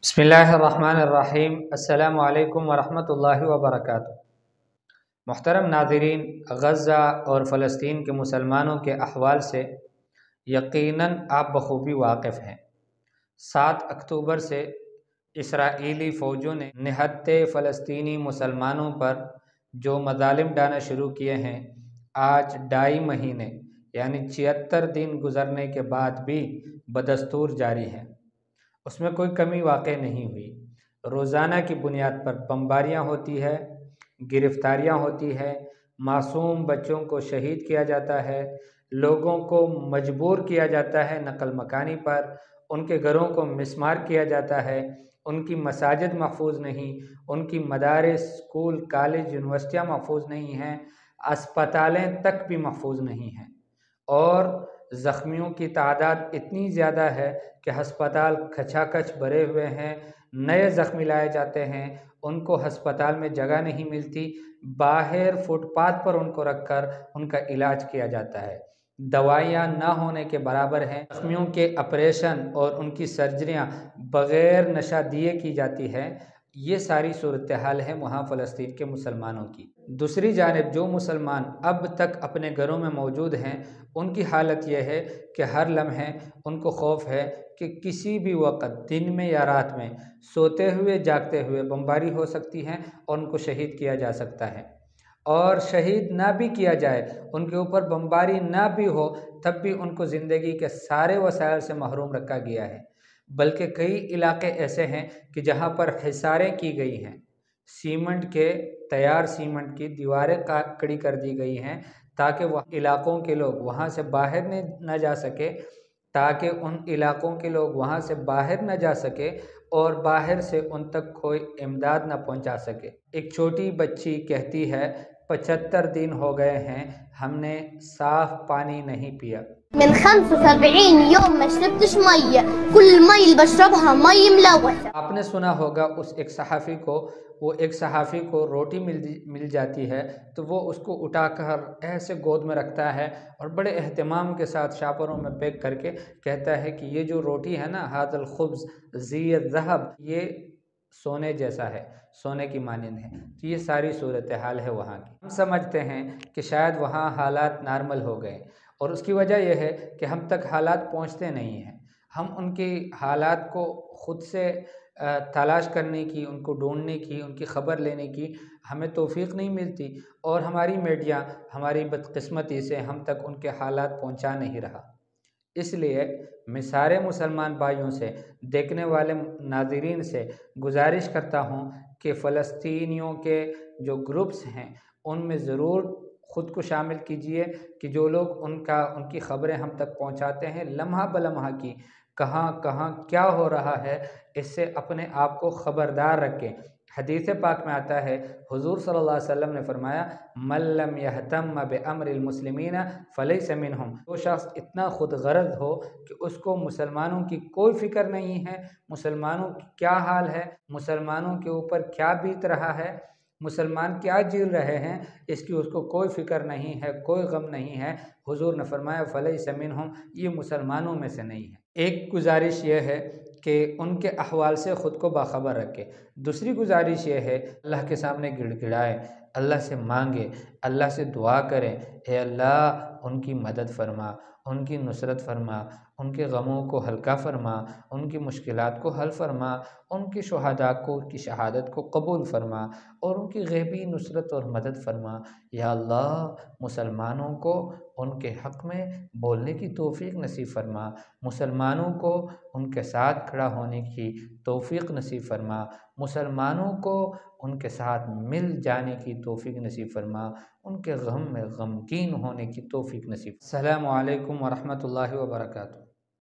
بسم اللہ الرحمن الرحیم۔ السلام علیکم ورحمۃ اللہ وبرکاتہ۔ محترم ناظرین، غزہ اور فلسطین کے مسلمانوں کے احوال سے یقیناً آپ بخوبی واقف ہیں۔ 7 اکتوبر سے اسرائیلی فوجوں نے نہتے فلسطینی مسلمانوں پر جو مظالم ڈالنا شروع کیے ہیں، آج 2.5 مہینے یعنی 76 دن گزرنے کے بعد بھی بدستور جاری ہیں۔ اس میں کوئی کمی واقع نہیں ہوئی۔ روزانہ کی بنیاد پر بمباریاں ہوتی ہے، گرفتاریاں ہوتی ہے، معصوم بچوں کو شہید کیا جاتا ہے، لوگوں کو مجبور کیا جاتا ہے نقل مکانی پر، ان کے گھروں کو مسمار کیا جاتا ہے، ان کی مساجد محفوظ نہیں، ان کی مدارس، اسکول، کالج، یونیورسٹیاں محفوظ نہیں ہیں، اسپتالیں تک بھی محفوظ نہیں ہیں، اور زخمیوں کی تعداد اتنی زیادہ ہے کہ ہسپتال کھچا کھچ بھرے ہوئے ہیں، نئے زخمی لائے جاتے ہیں، ان کو ہسپتال میں جگہ نہیں ملتی، باہر فٹ پاتھ پر ان کو رکھ کر ان کا علاج کیا جاتا ہے، دوائیاں نہ ہونے کے برابر ہیں، زخمیوں کے آپریشن اور ان کی سرجریاں بغیر نشہ دیے کی جاتی ہے۔ یہ ساری صورتحال ہے وہاں فلسطین کے مسلمانوں کی۔ دوسری جانب جو مسلمان اب تک اپنے گھروں میں موجود ہیں، ان کی حالت یہ ہے کہ ہر لمحے ان کو خوف ہے کہ کسی بھی وقت دن میں یا رات میں سوتے ہوئے جاگتے ہوئے بمباری ہو سکتی ہے اور ان کو شہید کیا جا سکتا ہے، اور شہید نہ بھی کیا جائے، ان کے اوپر بمباری نہ بھی ہو، تب بھی ان کو زندگی کے سارے وسائل سے محروم رکھا گیا ہے۔ بلکہ کئی علاقے ایسے ہیں کہ جہاں پر حصاریں کی گئی ہیں، تیار سیمنٹ کی دیواریں کھڑی کر دی گئی ہیں تاکہ وہ علاقوں کے لوگ وہاں سے باہر نہ جا سکے، اور باہر سے ان تک کوئی امداد نہ پہنچا سکے۔ ایک چھوٹی بچی کہتی ہے 75 دن ہو گئے ہیں ہم نے صاف پانی نہیں پیا۔ من 75 يوم ما شربتش مية، كل المي اللي بشربها مي ملوثة۔ آپ نے سنا ہوگا ایک صحافی کو روٹی مل جاتی ہے تو وہ اس کو اٹھا کر ایسے گود میں رکھتا ہے اور بڑے اہتمام کے ساتھ شاپروں میں پیک کر کے کہتا ہے کہ یہ جو روٹی ہے نا، ھذا الخبز ذی الذھب، یہ سونے جیسا ہے، سونے کی مانند ہے۔ تو یہ ساری صورتحال ہے وہاں کی۔ ہم سمجھتے ہیں کہ شاید وہاں حالات نارمل ہو گئے، اور اس کی وجہ یہ ہے کہ ہم تک حالات پہنچتے نہیں ہیں۔ ہم ان کی حالات کو خود سے تلاش کرنے کی، ان کو ڈھونڈنے کی، ان کی خبر لینے کی ہمیں توفیق نہیں ملتی، اور ہماری میڈیا ہماری بدقسمتی سے ہم تک ان کے حالات پہنچا نہیں رہا۔ اس لیے میں سارے مسلمان بھائیوں سے، دیکھنے والے ناظرین سے گزارش کرتا ہوں کہ فلسطینیوں کے جو گروپس ہیں ان میں ضرور خود کو شامل کیجئے، کہ جو لوگ ان کی خبریں ہم تک پہنچاتے ہیں لمحہ بلمحہ کی، کہاں کیا ہو رہا ہے، اس سے اپنے آپ کو خبردار رکھیں۔ حدیث پاک میں آتا ہے، حضور صلی اللہ علیہ وسلم نے فرمایا، من لم یہتم بامر المسلمین فلیس منہم۔ جو شخص اتنا خود غرض ہو کہ اس کو مسلمانوں کی کوئی فکر نہیں ہے، مسلمانوں کی کیا حال ہے، مسلمانوں کے اوپر کیا بیت رہا ہے، مسلمان کیا جیل رہے ہیں، اس کی اس کو کوئی فکر نہیں ہے، کوئی غم نہیں ہے، حضور نے فرمایا فلیس منہم، یہ مسلمانوں میں سے نہیں ہے۔ ایک گزارش یہ ہے کہ ان کے احوال سے خود کو باخبر رکھے۔ دوسری گزارش یہ ہے، اللہ کے سامنے گڑ گڑائے، اللہ سے مانگے، اللہ سے دعا کریں، اے اللہ ان کی مدد فرما، ان کی نصرت فرما، ان کے غموں کو ہلکا فرما، ان کی مشکلات کو حل فرما، ان کے شہداء کو کی شہادت کو قبول فرما، اور ان کی غیبی نصرت اور مدد فرما۔ یا اللہ مسلمانوں کو ان کے حق میں بولنے کی توفیق نصیب فرما، مسلمانوں کو ان کے ساتھ کھڑا ہونے کی توفیق نصیب فرما، مسلمانوں کو ان کے ساتھ مل جانے کی توفیق نصیب فرما، ان کے غم میں غمگین ہونے کی توفیق نصیب۔ السلام علیکم ورحمۃ اللہ وبرکاتہ۔